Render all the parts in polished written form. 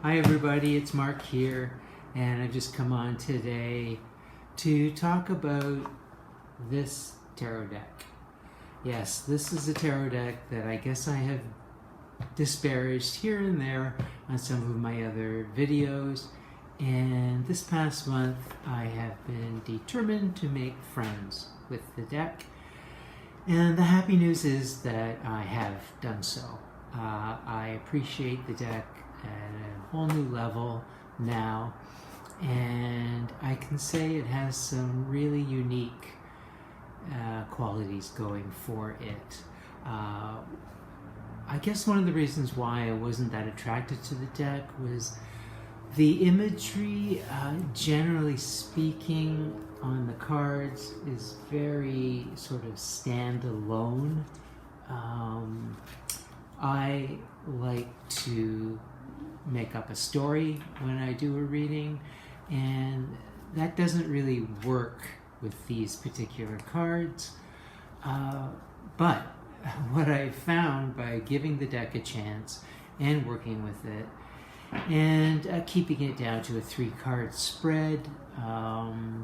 Hi everybody, it's Mark here, and I've just come on today to talk about this tarot deck. Yes, this is a tarot deck that I guess I have disparaged here and there on some of my other videos, and this past month I have been determined to make friends with the deck, and the happy news is that I have done so. I appreciate the deck at a whole new level now, and I can say it has some really unique qualities going for it. I guess one of the reasons why I wasn't that attracted to the deck was the imagery, generally speaking, on the cards is very sort of standalone. I like to make up a story when I do a reading, and that doesn't really work with these particular cards. But what I found by giving the deck a chance and working with it and keeping it down to a 3-card spread,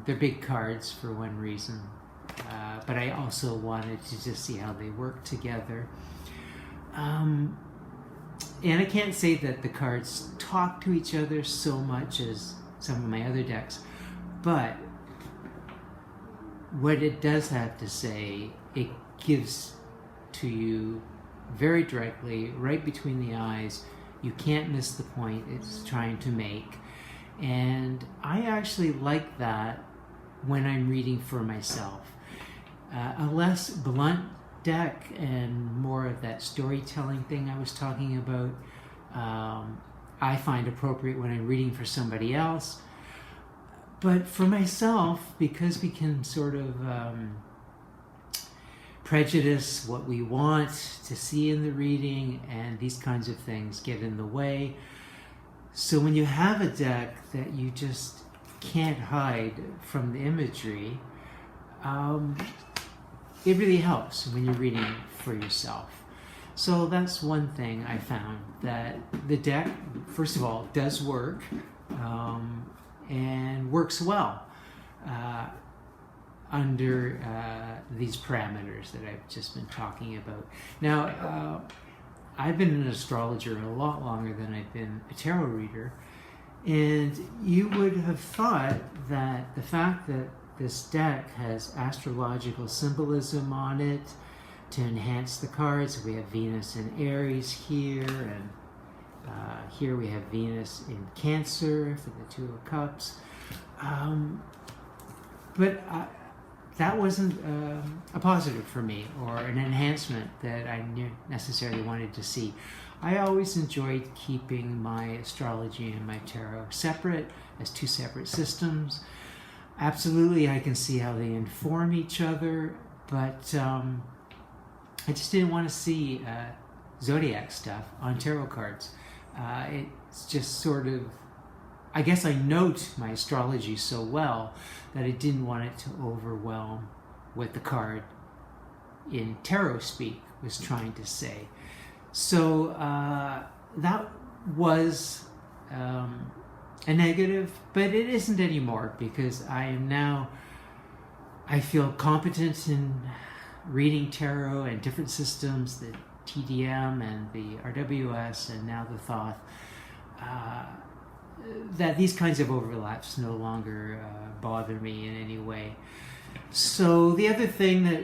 they're big cards for one reason, but I also wanted to just see how they work together. And I can't say that the cards talk to each other so much as some of my other decks, but what it does have to say, it gives to you very directly, right between the eyes. You can't miss the point it's trying to make. And I actually like that when I'm reading for myself. A less blunt deck and more of that storytelling thing I was talking about, I find appropriate when I'm reading for somebody else. But for myself, because we can sort of prejudice what we want to see in the reading, and these kinds of things get in the way. So when you have a deck that you just can't hide from the imagery, it really helps when you're reading for yourself. So that's one thing I found, that the deck, first of all, does work, and works well under these parameters that I've just been talking about. Now, I've been an astrologer a lot longer than I've been a tarot reader, and you would have thought that the fact that this deck has astrological symbolism on it to enhance the cards. We have Venus in Aries here, and here we have Venus in Cancer for the Two of Cups. But that wasn't a positive for me, or an enhancement that I necessarily wanted to see. I always enjoyed keeping my astrology and my tarot separate, as two separate systems. Absolutely, I can see how they inform each other, but I just didn't want to see zodiac stuff on tarot cards. It's just sort of, I guess I note my astrology so well that I didn't want it to overwhelm what the card in tarot speak was trying to say. So that was a negative, but it isn't anymore, because I feel competent in reading tarot and different systems, the TDM and the RWS and now the Thoth, that these kinds of overlaps no longer bother me in any way. So the other thing that,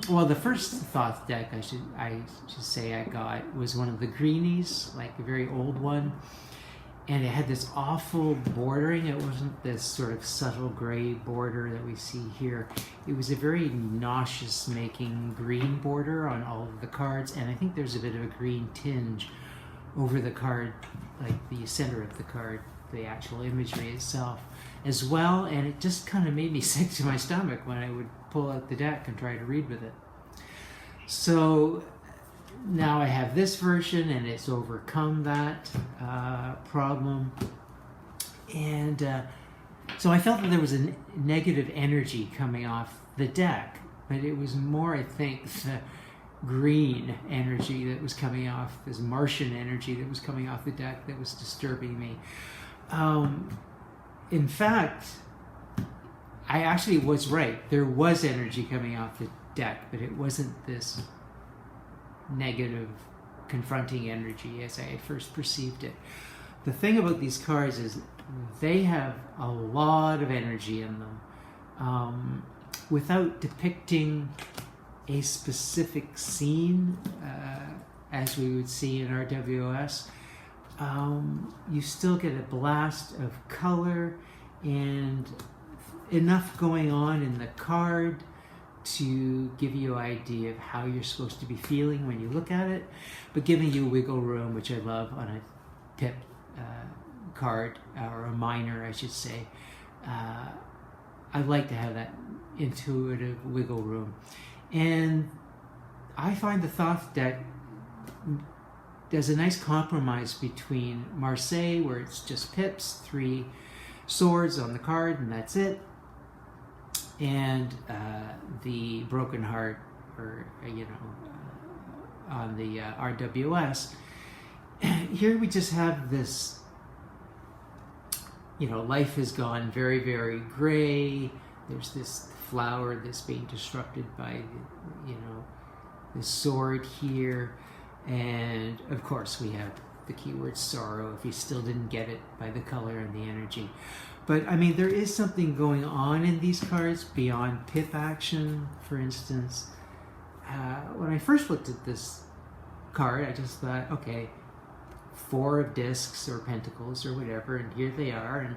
well, the first Thoth deck I should say I got was one of the greenies, like a very old one. And it had this awful bordering. It wasn't this sort of subtle gray border that we see here. It was a very nauseous-making green border on all of the cards, and I think there's a bit of a green tinge over the card, like the center of the card, the actual imagery itself as well, and it just kind of made me sick to my stomach when I would pull out the deck and try to read with it. So now I have this version, and it's overcome that problem. And so I felt that there was a negative energy coming off the deck, but it was more, I think, the green energy that was coming off, this Martian energy that was coming off the deck that was disturbing me. In fact, I actually was right. There was energy coming off the deck, but it wasn't this negative, confronting energy as I had first perceived it. The thing about these cards is they have a lot of energy in them. Without depicting a specific scene, as we would see in RWS, you still get a blast of color and enough going on in the card to give you an idea of how you're supposed to be feeling when you look at it, but giving you wiggle room, which I love on a pip card, or a minor, I should say. I like to have that intuitive wiggle room. And I find the Thoth deck does a nice compromise between Marseille, where it's just pips, 3 swords on the card, and that's it, and the Broken Heart, or on the RWS. Here we just have this, life has gone very, very gray. There's this flower that's being disrupted by, the sword here. And of course we have the keyword sorrow, if you still didn't get it by the color and the energy. But I mean, there is something going on in these cards beyond pip action. For instance, when I first looked at this card, I just thought, okay, 4 of discs or pentacles or whatever, and here they are, and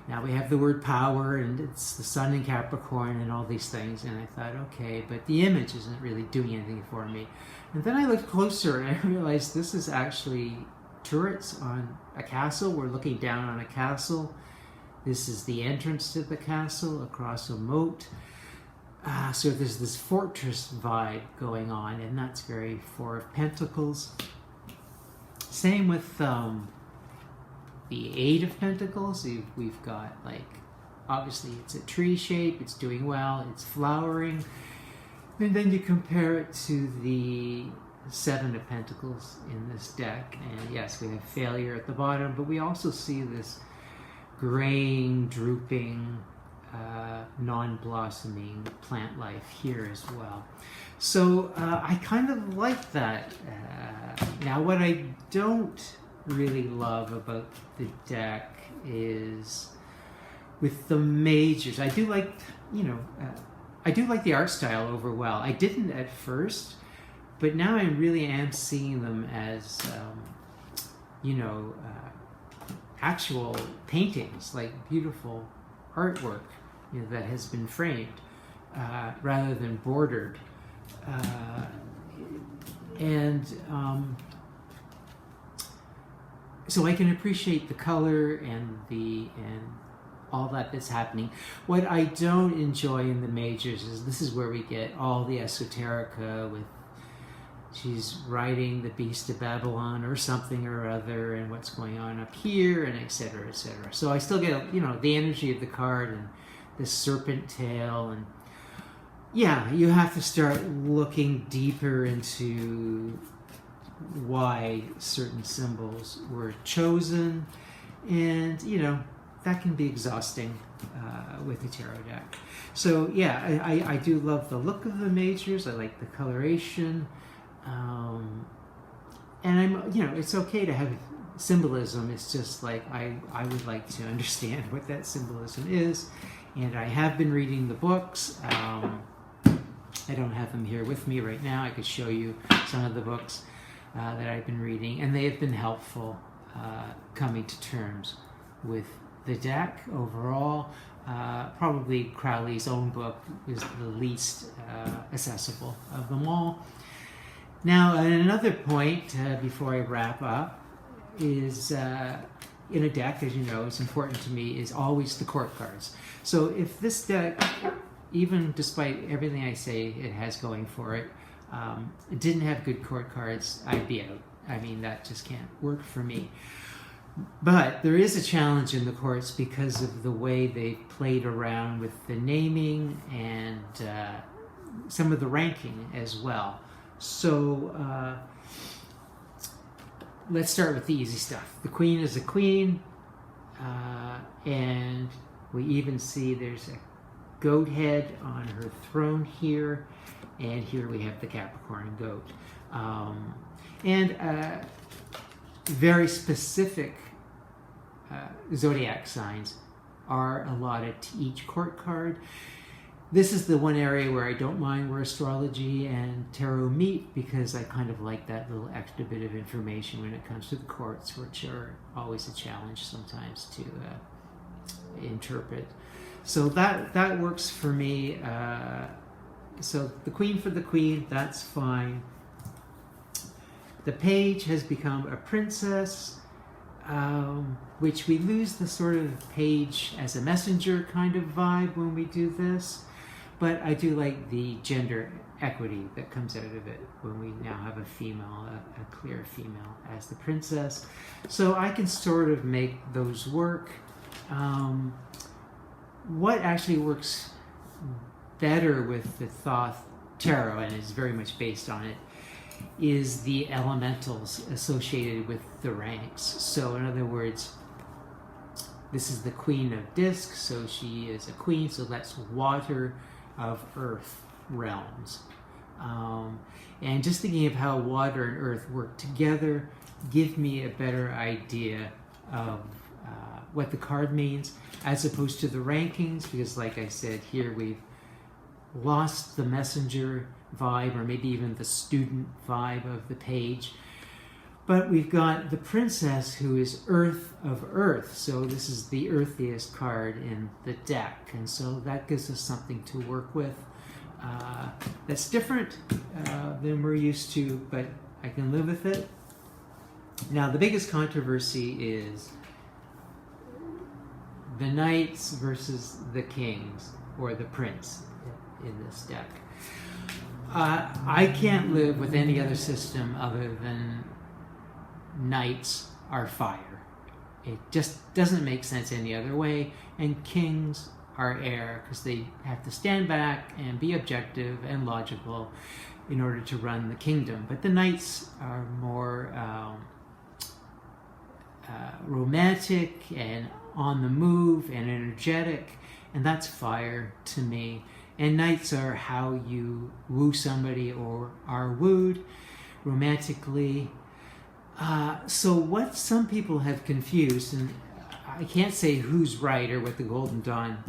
now we have the word power, and it's the sun in Capricorn and all these things, and I thought, okay, but the image isn't really doing anything for me. And then I looked closer and I realized this is actually turrets on a castle. We're looking down on a castle. This is the entrance to the castle across a moat. So there's this fortress vibe going on, and that's very 4 of Pentacles. Same with the 8 of Pentacles. We've got, obviously it's a tree shape, it's doing well, it's flowering. And then you compare it to the 7 of Pentacles in this deck, and yes, we have failure at the bottom, but we also see this graying, drooping, non-blossoming plant life here as well. So I kind of like that. Now, what I don't really love about the deck is with the majors. I do like, I do like the art style overall. I didn't at first, but now I really am seeing them as, actual paintings, like beautiful artwork, that has been framed, rather than bordered. So I can appreciate the color and all that's happening. What I don't enjoy in the majors is this is where we get all the esoterica with she's riding the beast of Babylon or something or other, and what's going on up here, and etc., etc. So I still get, the energy of the card and this serpent tail, and yeah, you have to start looking deeper into why certain symbols were chosen, and that can be exhausting with the tarot deck. So yeah, I do love the look of the majors. I like the coloration, and I'm it's okay to have symbolism. It's just like I would like to understand what that symbolism is, and I have been reading the books. I don't have them here with me right now. I could show you some of the books that I've been reading, and they have been helpful coming to terms with the deck overall. Probably Crowley's own book is the least accessible of them all. Now, another point before I wrap up is in a deck, as you know, it's important to me, is always the court cards. So if this deck, even despite everything I say it has going for it, it didn't have good court cards, I'd be out. I mean, that just can't work for me. But there is a challenge in the courts because of the way they played around with the naming and some of the ranking as well. So let's start with the easy stuff. The queen is a queen, and we even see there's a goat head on her throne here, and here we have the Capricorn goat. And very specific zodiac signs are allotted to each court card. This is the one area where I don't mind where astrology and tarot meet, because I kind of like that little extra bit of information when it comes to the courts, which are always a challenge sometimes to interpret. So that works for me. So the queen for the queen, that's fine. The page has become a princess, which we lose the sort of page as a messenger kind of vibe when we do this. But I do like the gender equity that comes out of it when we now have a female, a clear female as the princess. So I can sort of make those work. What actually works better with the Thoth tarot, and is very much based on it, is the elementals associated with the ranks. So in other words, this is the Queen of Discs, so she is a queen, so that's water of earth realms. And just thinking of how water and earth work together give me a better idea of what the card means, as opposed to the rankings, because like I said, here we've lost the messenger vibe, or maybe even the student vibe of the page. But we've got the princess, who is earth of earth. So this is the earthiest card in the deck. And so that gives us something to work with. That's different than we're used to, but I can live with it. Now, the biggest controversy is the knights versus the kings, or the prince in this deck. I can't live with any other system other than knights are fire. It just doesn't make sense any other way. And kings are air, because they have to stand back and be objective and logical in order to run the kingdom. But the knights are more romantic and on the move and energetic, and that's fire to me. And knights are how you woo somebody or are wooed romantically. So what some people have confused, and I can't say who's right or what the Golden Dawn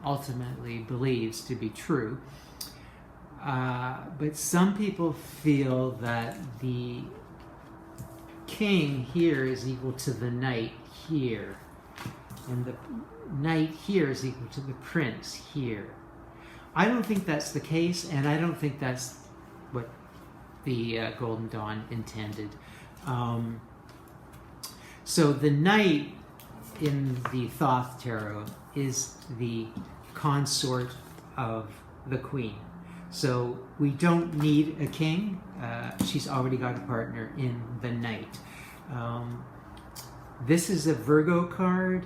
ultimately believes to be true, but some people feel that the king here is equal to the knight here, and the knight here is equal to the prince here. I don't think that's the case, and I don't think that's what the Golden Dawn intended. So the knight in the Thoth tarot is the consort of the queen. So we don't need a king. She's already got a partner in the knight. This is a Virgo card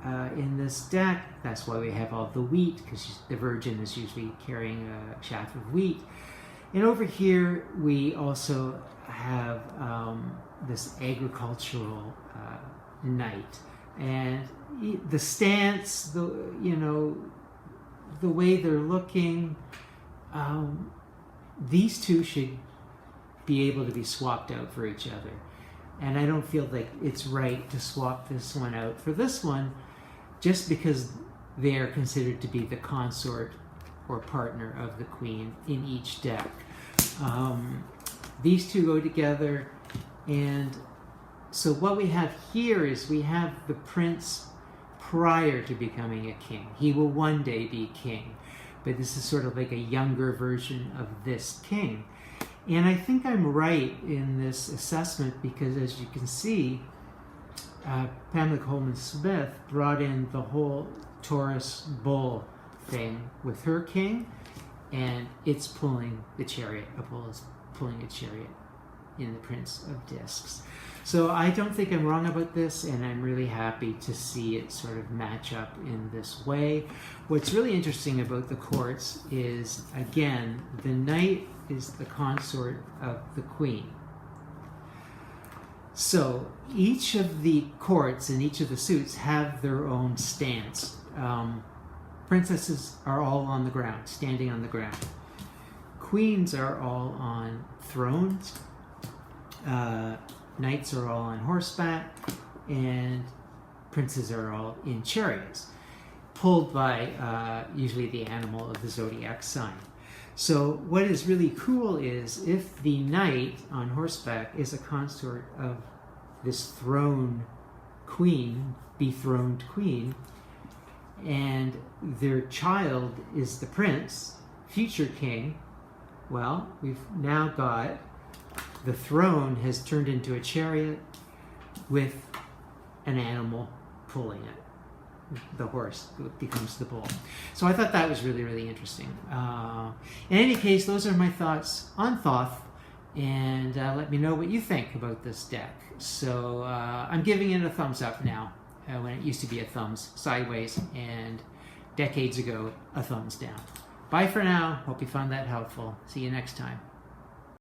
in this deck. That's why we have all the wheat, because the Virgin is usually carrying a shaft of wheat. And over here we also have this agricultural knight, and the stance, the way they're looking, these two should be able to be swapped out for each other. And I don't feel like it's right to swap this one out for this one, just because they are considered to be the consort or partner of the queen in each deck. These two go together, and so what we have here is we have the prince prior to becoming a king. He will one day be king, but this is sort of like a younger version of this king. And I think I'm right in this assessment, because as you can see, Pamela Coleman Smith brought in the whole Taurus bull thing with her king, and it's pulling the chariot. A bull is pulling a chariot in the Prince of Discs. So I don't think I'm wrong about this, and I'm really happy to see it sort of match up in this way. What's really interesting about the courts is, again, the knight is the consort of the queen. So each of the courts and each of the suits have their own stance. Princesses are all on the ground, standing on the ground. Queens are all on thrones. Knights are all on horseback, and princes are all in chariots, pulled by usually the animal of the zodiac sign. So what is really cool is if the knight on horseback is a consort of this throne queen, dethroned queen, and their child is the prince, future king, well, we've now got the throne has turned into a chariot with an animal pulling it. The horse becomes the bull. So I thought that was really, really interesting. In any case, those are my thoughts on Thoth, and let me know what you think about this deck. So I'm giving it a thumbs up now, when it used to be a thumbs sideways, and decades ago, a thumbs down. Bye for now. Hope you found that helpful. See you next time.